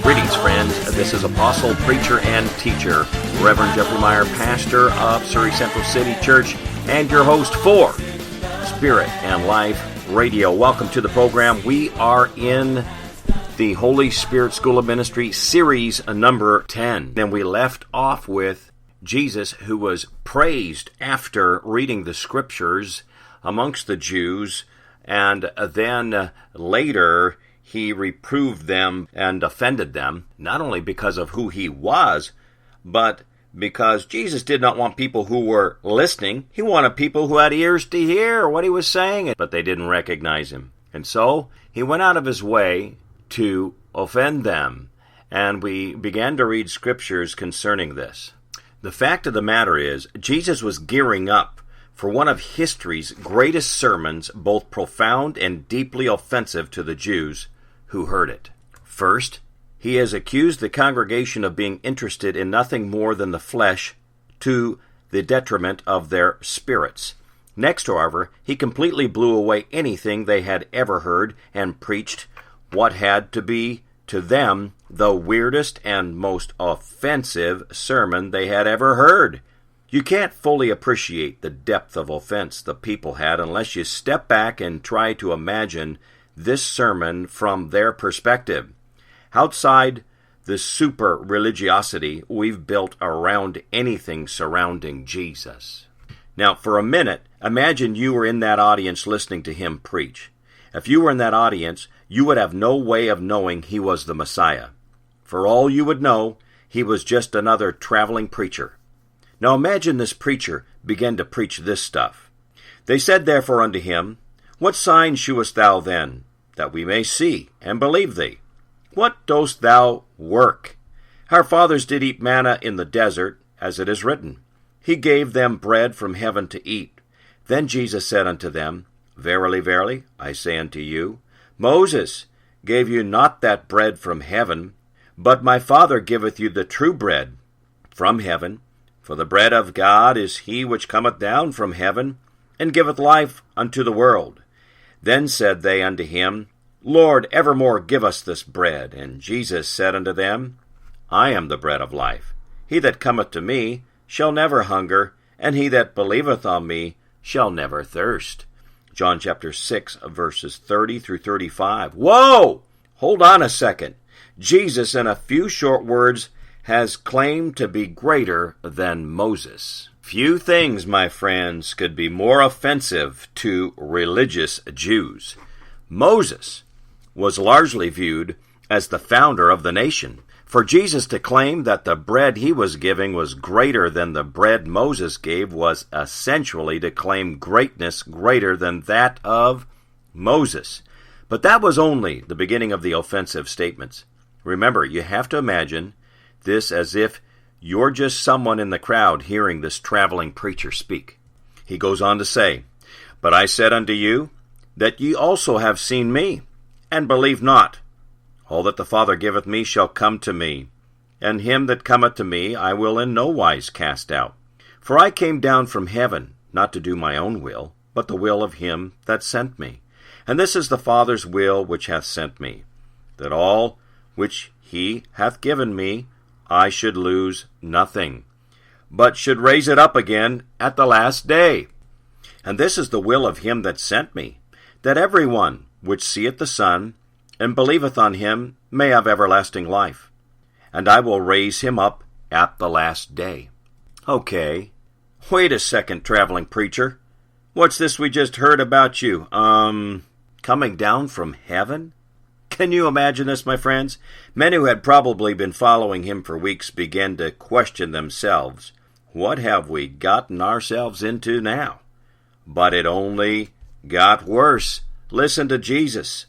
Greetings, friends. This is Apostle, Preacher, and Teacher, Reverend Jeffrey Meyer, pastor of Surrey Central City Church, and your host for Spirit and Life Radio. Welcome to the program. We are in the Holy Spirit School of Ministry, series number 10. And we left off with Jesus, who was praised after reading the scriptures amongst the Jews, and then later he reproved them and offended them, not only because of who he was, but because Jesus did not want people who were listening. He wanted people who had ears to hear what he was saying, but they didn't recognize him. And so he went out of his way to offend them, and we began to read scriptures concerning this. The fact of the matter is, Jesus was gearing up for one of history's greatest sermons, both profound and deeply offensive to the Jews who heard it. First, he has accused the congregation of being interested in nothing more than the flesh to the detriment of their spirits. Next, however, he completely blew away anything they had ever heard and preached what had to be, to them, the weirdest and most offensive sermon they had ever heard. You can't fully appreciate the depth of offense the people had unless you step back and try to imagine this sermon from their perspective. Outside the super religiosity we've built around anything surrounding Jesus. Now, for a minute, imagine you were in that audience listening to him preach. If you were in that audience, you would have no way of knowing he was the Messiah. For all you would know, he was just another traveling preacher. Now imagine this preacher began to preach this stuff. They said therefore unto him, What sign shewest thou then, that we may see and believe thee? What dost thou work? Our fathers did eat manna in the desert, as it is written. He gave them bread from heaven to eat. Then Jesus said unto them, Verily, verily, I say unto you, Moses gave you not that bread from heaven, but my Father giveth you the true bread from heaven. For the bread of God is he which cometh down from heaven, and giveth life unto the world. Then said they unto him, Lord, evermore give us this bread. And Jesus said unto them, I am the bread of life. He that cometh to me shall never hunger, and he that believeth on me shall never thirst. John chapter 6, verses 30 through 35. Whoa! Hold on a second. Jesus, in a few short words, has claimed to be greater than Moses. Few things, my friends, could be more offensive to religious Jews. Moses was largely viewed as the founder of the nation. For Jesus to claim that the bread he was giving was greater than the bread Moses gave was essentially to claim greatness greater than that of Moses. But that was only the beginning of the offensive statements. Remember, you have to imagine this as if you're just someone in the crowd hearing this traveling preacher speak. He goes on to say, But I said unto you, that ye also have seen me, and believe not. All that the Father giveth me shall come to me, and him that cometh to me I will in no wise cast out. For I came down from heaven, not to do my own will, but the will of him that sent me. And this is the Father's will which hath sent me, that all which he hath given me I should lose nothing, but should raise it up again at the last day. And this is the will of him that sent me, that every one which seeth the Son, and believeth on him, may have everlasting life. And I will raise him up at the last day. Okay, wait a second, traveling preacher. What's this we just heard about you? Coming down from heaven? Can you imagine this, my friends? Men who had probably been following him for weeks began to question themselves. What have we gotten ourselves into now? But it only got worse. Listen to Jesus.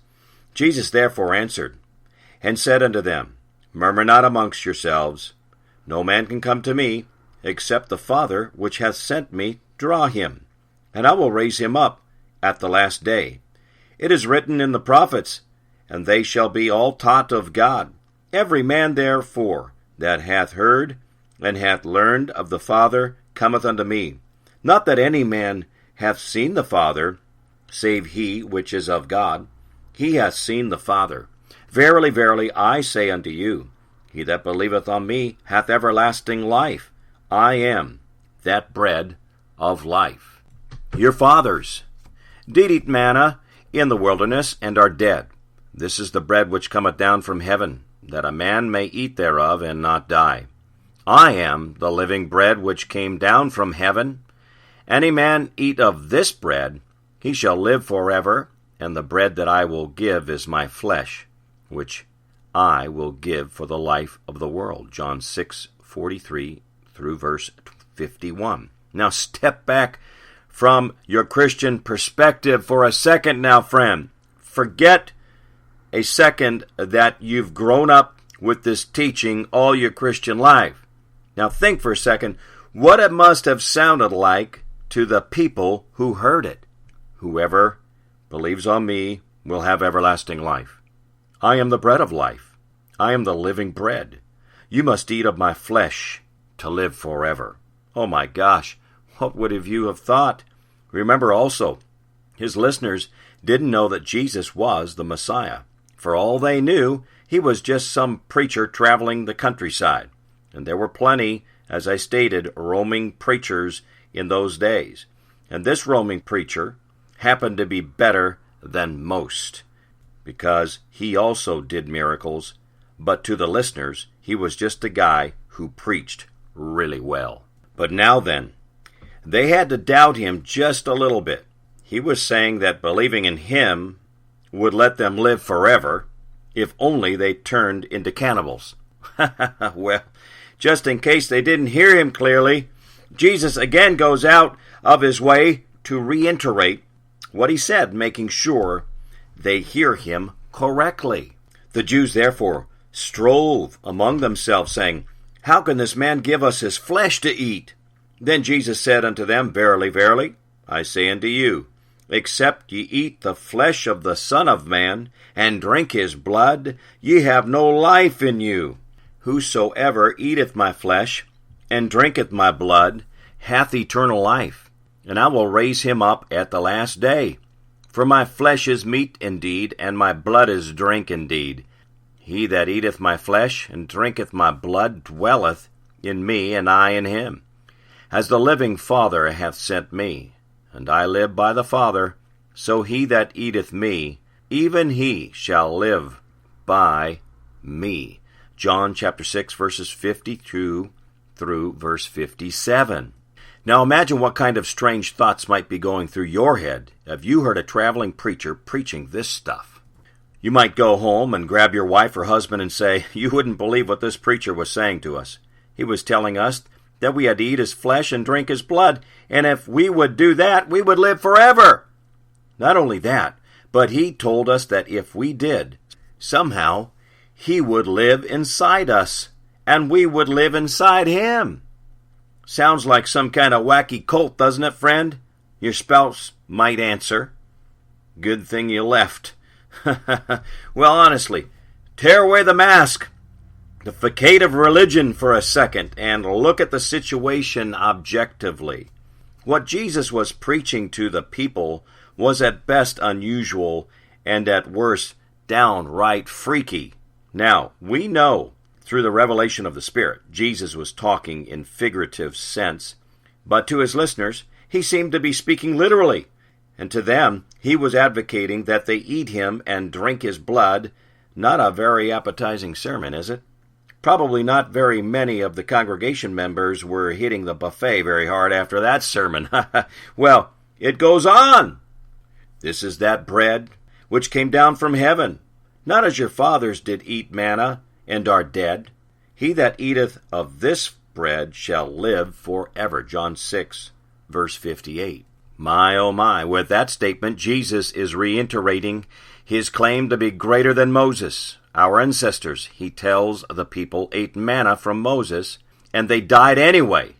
Jesus therefore answered, and said unto them, Murmur not amongst yourselves. No man can come to me, except the Father which hath sent me draw him. And I will raise him up at the last day. It is written in the prophets, and they shall be all taught of God. Every man therefore that hath heard and hath learned of the Father cometh unto me. Not that any man hath seen the Father, save he which is of God. He hath seen the Father. Verily, verily, I say unto you, he that believeth on me hath everlasting life. I am that bread of life. Your fathers did eat manna in the wilderness, and are dead. This is the bread which cometh down from heaven, that a man may eat thereof, and not die. I am the living bread which came down from heaven. Any man eat of this bread, he shall live forever, and the bread that I will give is my flesh, which I will give for the life of the world. John 6:43 through verse 51. Now step back from your Christian perspective for a second now, friend. Forget a second that you've grown up with this teaching all your Christian life. Now think for a second what it must have sounded like to the people who heard it. Whoever believes on me will have everlasting life. I am the bread of life. I am the living bread. You must eat of my flesh to live forever. Oh my gosh, what would you have thought? Remember also, his listeners didn't know that Jesus was the Messiah. For all they knew, he was just some preacher traveling the countryside. And there were plenty, as I stated, roaming preachers in those days. And this roaming preacher happened to be better than most, because he also did miracles, but to the listeners, he was just a guy who preached really well. But now then, they had to doubt him just a little bit. He was saying that believing in him would let them live forever if only they turned into cannibals. Well, just in case they didn't hear him clearly, Jesus again goes out of his way to reiterate what he said, making sure they hear him correctly. The Jews therefore strove among themselves, saying, How can this man give us his flesh to eat? Then Jesus said unto them, Verily, verily, I say unto you, except ye eat the flesh of the Son of Man, and drink his blood, ye have no life in you. Whosoever eateth my flesh, and drinketh my blood, hath eternal life, and I will raise him up at the last day. For my flesh is meat indeed, and my blood is drink indeed. He that eateth my flesh, and drinketh my blood, dwelleth in me, and I in him. As the living Father hath sent me, and I live by the Father, so he that eateth me, even he shall live by me. John chapter 6, verses 52 through verse 57. Now imagine what kind of strange thoughts might be going through your head if you heard a traveling preacher preaching this stuff. You might go home and grab your wife or husband and say, You wouldn't believe what this preacher was saying to us. He was telling us that we had to eat his flesh and drink his blood, and if we would do that, we would live forever. Not only that, but he told us that if we did, somehow he would live inside us, and we would live inside him. Sounds like some kind of wacky cult, doesn't it, friend? Your spouse might answer. Good thing you left. Well, honestly, tear away the mask, the facade of religion for a second, and look at the situation objectively. What Jesus was preaching to the people was at best unusual, and at worst downright freaky. Now, we know through the revelation of the Spirit, Jesus was talking in figurative sense, but to his listeners, he seemed to be speaking literally, and to them, he was advocating that they eat him and drink his blood. Not a very appetizing sermon, is it? Probably not very many of the congregation members were hitting the buffet very hard after that sermon. Well, it goes on. This is that bread which came down from heaven, not as your fathers did eat manna, and are dead. He that eateth of this bread shall live forever. John 6, verse 58. My, oh my, with that statement, Jesus is reiterating his claim to be greater than Moses. Our ancestors, he tells the people, ate manna from Moses, and they died anyway.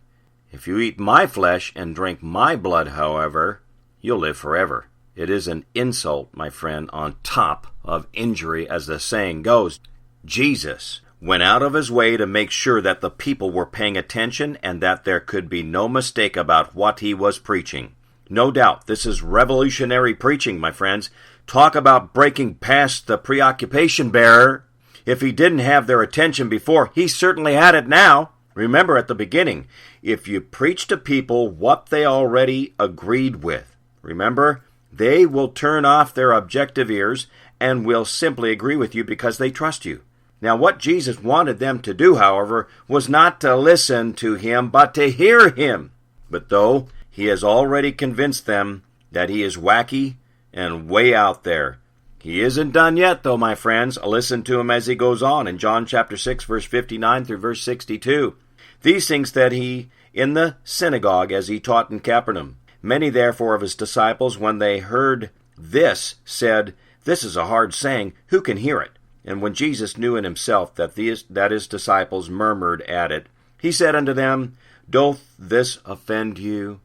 If you eat my flesh and drink my blood, however, you'll live forever. It is an insult, my friend, on top of injury, as the saying goes. Jesus went out of his way to make sure that the people were paying attention and that there could be no mistake about what he was preaching. No doubt, this is revolutionary preaching, my friends. Talk about breaking past the preoccupation bearer. If he didn't have their attention before, he certainly had it now. Remember at the beginning, if you preach to people what they already agreed with, remember, they will turn off their objective ears and will simply agree with you because they trust you. Now, what Jesus wanted them to do, however, was not to listen to him, but to hear him. But though he has already convinced them that he is wacky and way out there, he isn't done yet, though, my friends. Listen to him as he goes on in John chapter 6, verse 59 through verse 62. These things said he in the synagogue as he taught in Capernaum. Many therefore of his disciples, when they heard this, said, This is a hard saying, who can hear it? And when Jesus knew in himself that his disciples murmured at it, he said unto them, Doth this offend you?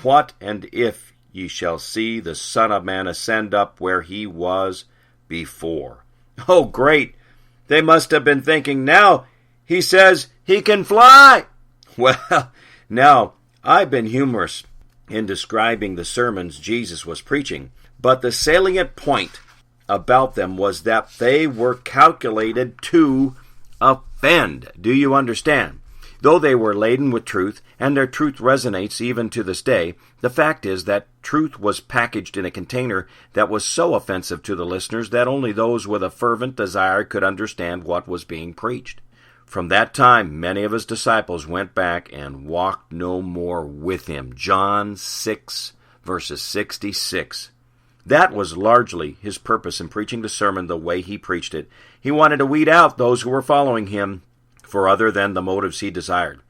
What and if ye shall see the Son of Man ascend up where he was before? Oh, great! They must have been thinking, now he says he can fly! Well, now, I've been humorous in describing the sermons Jesus was preaching, but the salient point about them was that they were calculated to offend. Do you understand? Though they were laden with truth, and their truth resonates even to this day, the fact is that truth was packaged in a container that was so offensive to the listeners that only those with a fervent desire could understand what was being preached. From that time, many of his disciples went back and walked no more with him. John 6, verses 66. That was largely his purpose in preaching the sermon the way he preached it. He wanted to weed out those who were following him for other than the motives he desired.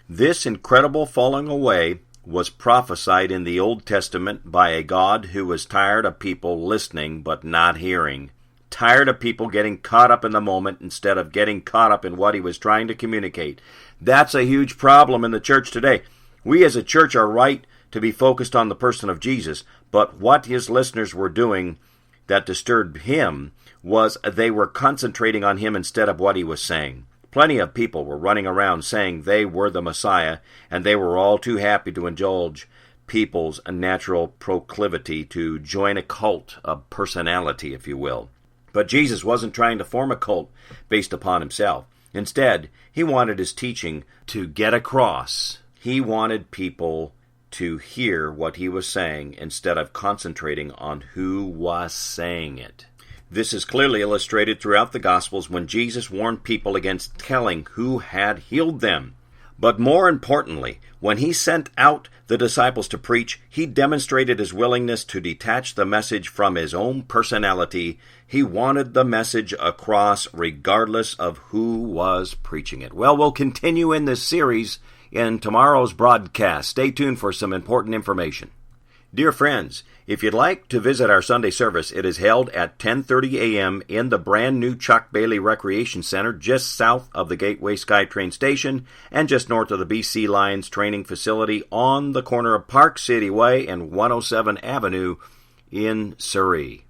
This incredible falling away was prophesied in the Old Testament by a God who was tired of people listening but not hearing. Tired of people getting caught up in the moment instead of getting caught up in what he was trying to communicate. That's a huge problem in the church today. We as a church are right to be focused on the person of Jesus, but what his listeners were doing that disturbed him was they were concentrating on him instead of what he was saying. Plenty of people were running around saying they were the Messiah, and they were all too happy to indulge people's natural proclivity to join a cult of personality, if you will. But Jesus wasn't trying to form a cult based upon himself. Instead, he wanted his teaching to get across. He wanted people to hear what he was saying instead of concentrating on who was saying it. This is clearly illustrated throughout the Gospels when Jesus warned people against telling who had healed them. But more importantly, when he sent out the disciples to preach, he demonstrated his willingness to detach the message from his own personality. He wanted the message across regardless of who was preaching it. Well, we'll continue in this series in tomorrow's broadcast. Stay tuned for some important information. Dear friends, if you'd like to visit our Sunday service, it is held at 10:30 a.m. in the brand new Chuck Bailey Recreation Center just south of the Gateway SkyTrain station and just north of the BC Lions training facility on the corner of Park City Way and 107 Avenue in Surrey.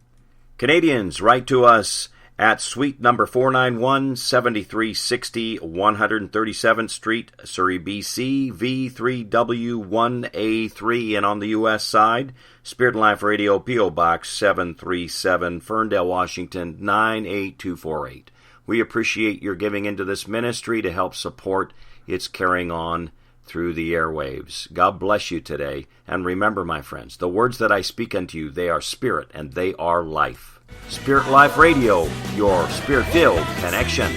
Canadians, write to us at suite number 491, 7360 137th Street, Surrey, BC, V3W1A3. And on the U.S. side, Spirit Life Radio, P.O. Box 737, Ferndale, Washington, 98248. We appreciate your giving into this ministry to help support its carrying on through the airwaves. God bless you today. And remember, my friends, the words that I speak unto you, they are spirit and they are life. Spirit Life Radio, your spirit-filled connection.